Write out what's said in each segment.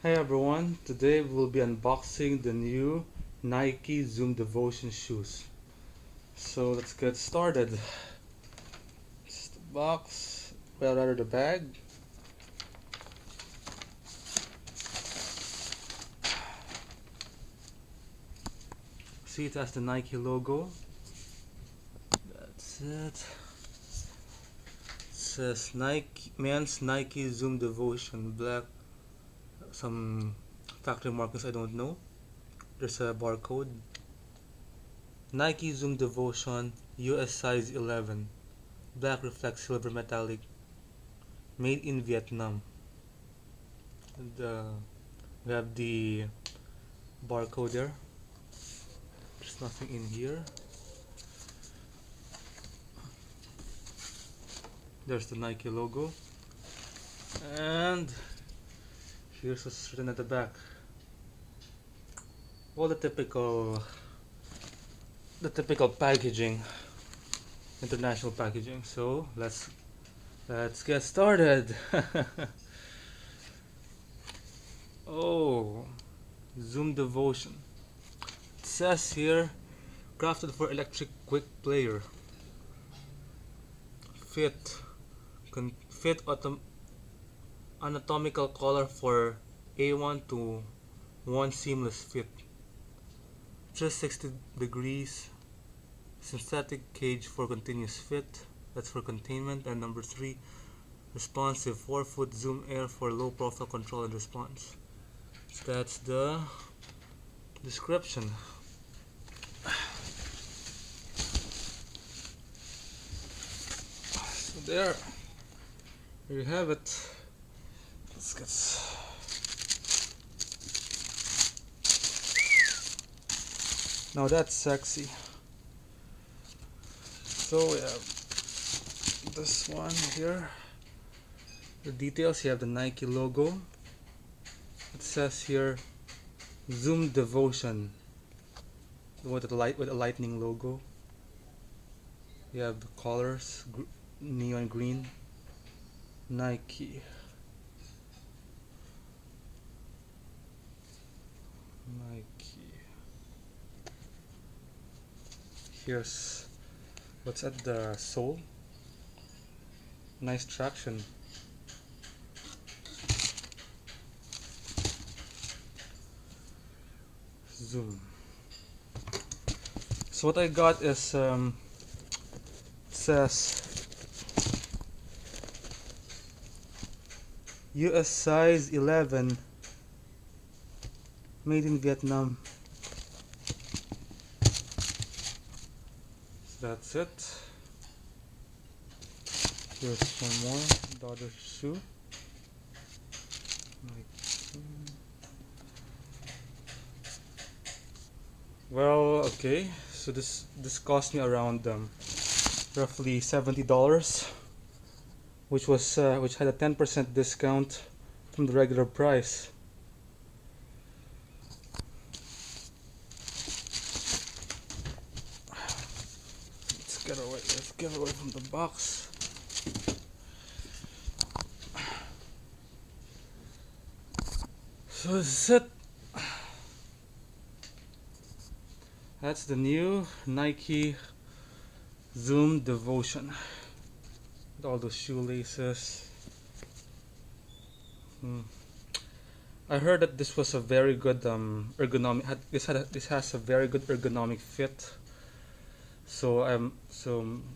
Hey everyone, today we'll be unboxing the new Nike Zoom Devotion shoes. So let's get started. It's the box, well rather the bag. See, it has the Nike logo. That's it. It says Nike Men's Nike Zoom Devotion black. Some factory markings I don't know. There's a barcode. Nike Zoom Devotion US size 11. Black reflects silver metallic. Made in Vietnam. And, we have the barcode there. There's nothing in here. There's the Nike logo. And here's what's written at the back. All the typical packaging, international packaging. So let's get started. Oh, Zoom Devotion. It says here, crafted for electric quick player. Fit anatomical collar for A1 to 1 seamless fit. 360 degrees synthetic cage for continuous fit. That's for containment. And number 3, responsive 4-foot zoom air for low profile control and response. So that's the description. So there you have it. Let's get now that's sexy. So we have this one here. The details, you have the Nike logo. It says here Zoom Devotion with a lightning logo. You have the colors, neon green, Nike. Here's what's at the sole. Nice traction. Zoom. So what I got is it says US size 11, made in Vietnam. So that's it. Here's one more, the other shoe. Well, okay, so this cost me around roughly $70, which had a 10% discount from the regular price. Let's get away from the box. So this is it. That's the new Nike Zoom Devotion with all those shoelaces. I heard that this was a very good ergonomic. This has a very good ergonomic fit. So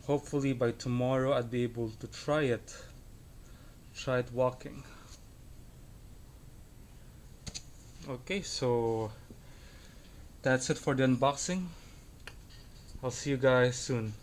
hopefully by tomorrow I'll be able to try it walking. Okay, so that's it for the unboxing. I'll see you guys soon.